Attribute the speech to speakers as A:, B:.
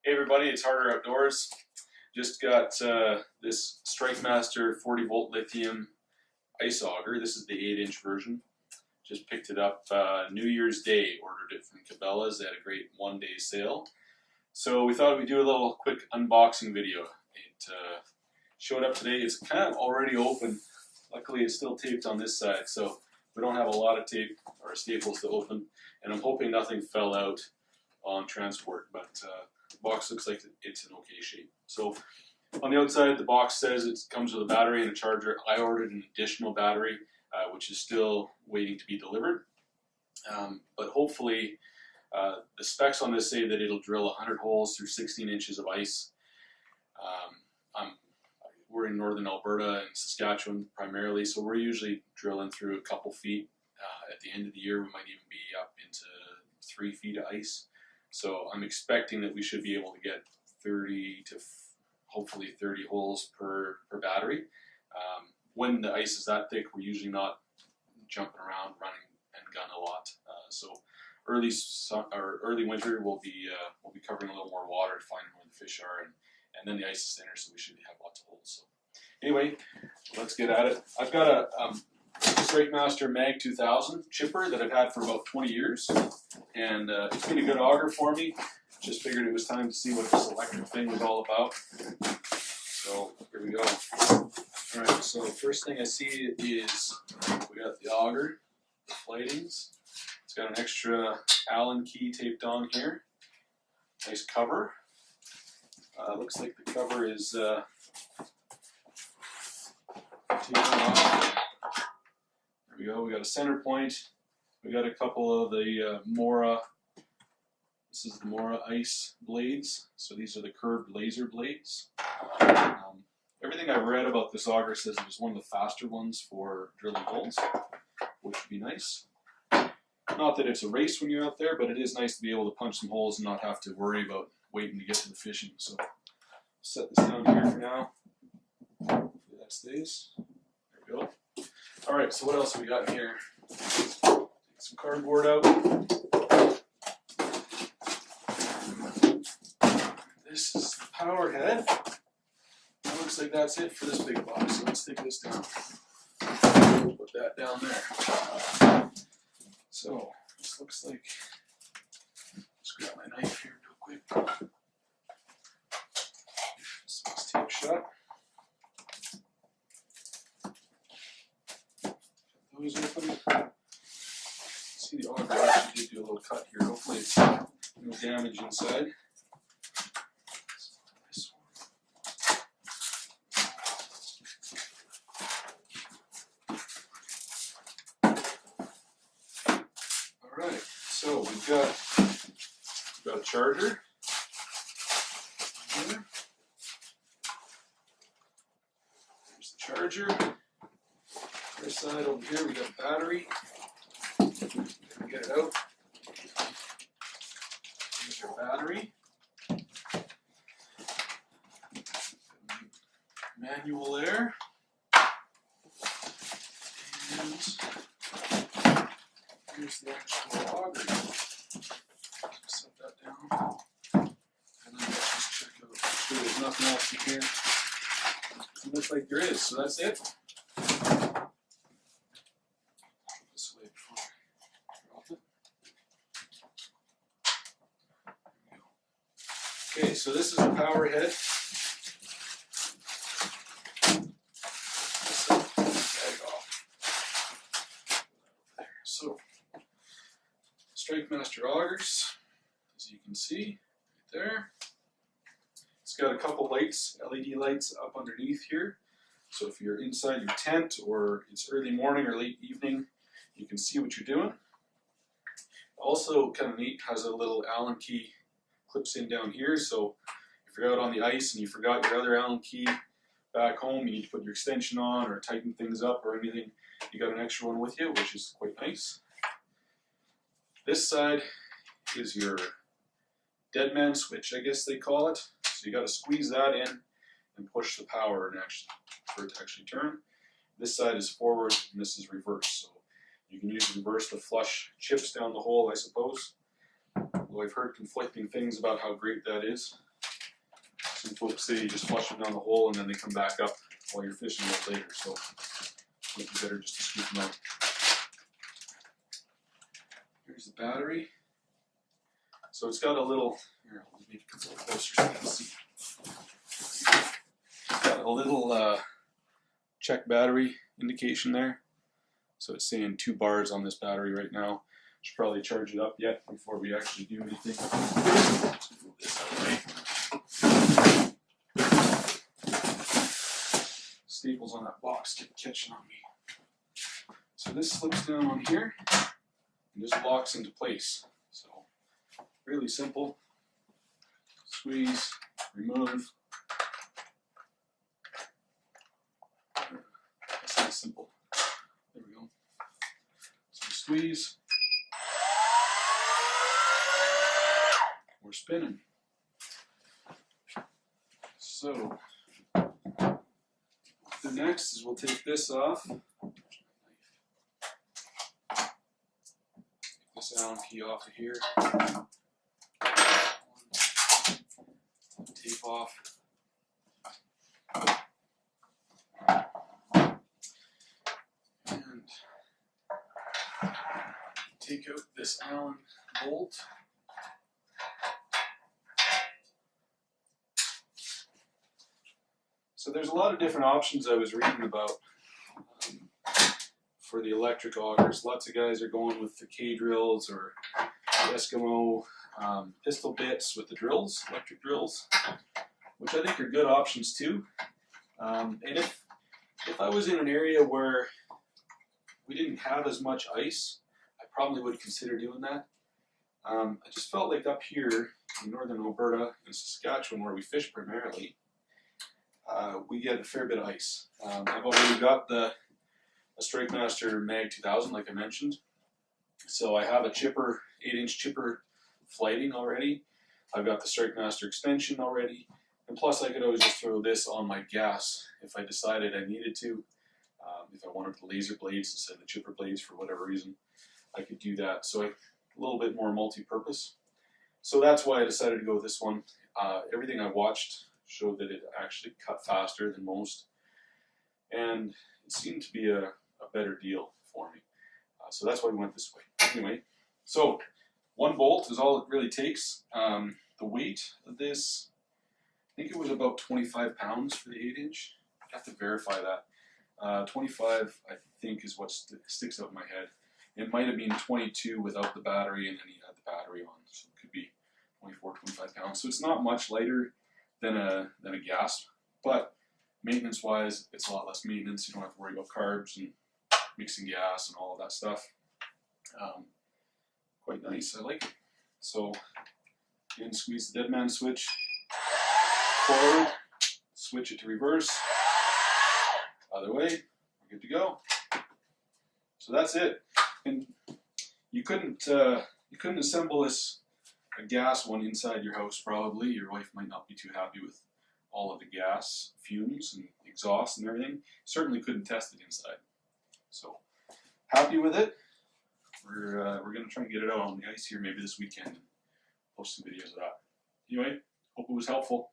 A: Hey everybody, it's Harder Outdoors. Just got this Strikemaster 40v Lithium Ice Auger. This is the 8-inch version. Just picked it up New Year's Day. Ordered it from Cabela's. They had a great one-day sale. So we thought we'd do a little quick unboxing video. It showed up today. It's kind of already open. Luckily it's still taped on this side, so we don't have a lot of tape or staples to open. And I'm hoping nothing fell out on transport, but the box looks like it's in okay shape. So on the outside, the box says it comes with a battery and a charger. I ordered an additional battery, which is still waiting to be delivered. But hopefully, the specs on this say that it'll drill 100 holes through 16 inches of ice. We're in northern Alberta and Saskatchewan primarily, so we're usually drilling through a couple feet. At the end of the year, we might even be up into 3 feet of ice. So I'm expecting that we should be able to get 30 to hopefully 30 holes per battery. When the ice is that thick, we're usually not jumping around, running and gun a lot. So early winter, we'll be covering a little more water to find where the fish are, and then the ice is thinner, so we should have lots of holes. So anyway, let's get at it. I've got a Strikemaster Mag 2000 chipper that I've had for about 20 years, and it's been a good auger for me. Just figured it was time to see what this electric thing was all about. So here we go. Alright, so the first thing I see is we got the auger, the flightings. It's got an extra Allen key taped on here. Nice cover. Looks like the cover is taken off. There we go. We got a center point. We got a couple of the Mora. This is the Mora ice blades. So these are the curved laser blades. Everything I've read about this auger says it was one of the faster ones for drilling holes, which would be nice. Not that it's a race when you're out there, but it is nice to be able to punch some holes and not have to worry about waiting to get to the fishing. So set this down here for now. Hopefully that stays. There we go. Alright, so what else have we got in here? Take some cardboard out. This is the power head. It looks like that's it for this big box. So let's take this down. Put that down there. So this looks like, let's grab my knife here real quick. So let's tape shut. Those open. See, the auger actually did do a little cut here. Hopefully it's no damage inside. Alright, so we've got a charger here. There's the charger. This side over here we got a battery. Get it out. Here's your battery. Manual there. And here's the actual auger. Set that down. And then let's just check out. Make sure there's nothing else in here. It looks like there is, so that's it. This way before I drop it. There we go. Okay, so this is the power head. So, Strikemaster augers, as you can see, right there. It's got a couple lights, LED lights up underneath here. So if you're inside your tent or it's early morning or late evening, you can see what you're doing. Also, kind of neat, has a little Allen key clips in down here. So if you're out on the ice and you forgot your other Allen key back home, you need to put your extension on or tighten things up or anything, you got an extra one with you, which is quite nice. This side is your Deadman Switch, I guess they call it. So you got to squeeze that in and push the power and for it to actually turn. This side is forward and this is reverse. So you can use reverse to flush chips down the hole, I suppose. Although I've heard conflicting things about how great that is. Some folks say you just flush them down the hole and then they come back up while you're fishing a little later, so it might be better just to scoop them out. Here's the battery. So it's got a little, here, I'll make it a little closer so you can see. It's got a little check battery indication there. So it's saying 2 bars on this battery right now. Should probably charge it up yet before we actually do anything. Let's move this out of the way. Staples on that box keep catching on me. So this slips down on here and just locks into place. So really simple. Squeeze, remove. That's nice simple. There we go. So squeeze. We're spinning. So the next is we'll take this off. Take this Allen key off of here. Tape off. And take out this Allen bolt. So there's a lot of different options I was reading about for the electric augers. Lots of guys are going with the K-drills or the Eskimo pistol bits with the drills, electric drills, which I think are good options too. And if I was in an area where we didn't have as much ice, I probably would consider doing that. I just felt like up here in northern Alberta and Saskatchewan, where we fish primarily, we get a fair bit of ice. I've already got a Strikemaster Mag 2000, like I mentioned. So I have a chipper, 8-inch chipper flighting already. I've got the Strikemaster extension already. And plus I could always just throw this on my gas if I decided I needed to. If I wanted the laser blades instead of the chipper blades for whatever reason, I could do that. So a little bit more multi-purpose. So that's why I decided to go with this one. Everything I watched showed that it actually cut faster than most, and it seemed to be a better deal for me. So that's why we went this way. Anyway, so 1 bolt is all it really takes. The weight of this, I think it was about 25 pounds for the 8-inch. I have to verify that. 25, I think, is what sticks out in my head. It might have been 22 without the battery, and then he had the battery on, so it could be 24, 25 pounds. So it's not much lighter than a gas, but maintenance-wise, it's a lot less maintenance. You don't have to worry about carbs and mixing gas and all of that stuff. Quite nice, I like it. So again, squeeze the Deadman switch forward, switch it to reverse, other way, we're good to go. So that's it. And you couldn't assemble this a gas one inside your house probably. Your wife might not be too happy with all of the gas fumes and exhaust and everything. Certainly couldn't test it inside. So happy with it. We're going to try and get it out on the ice here maybe this weekend and post some videos of that. Anyway, hope it was helpful.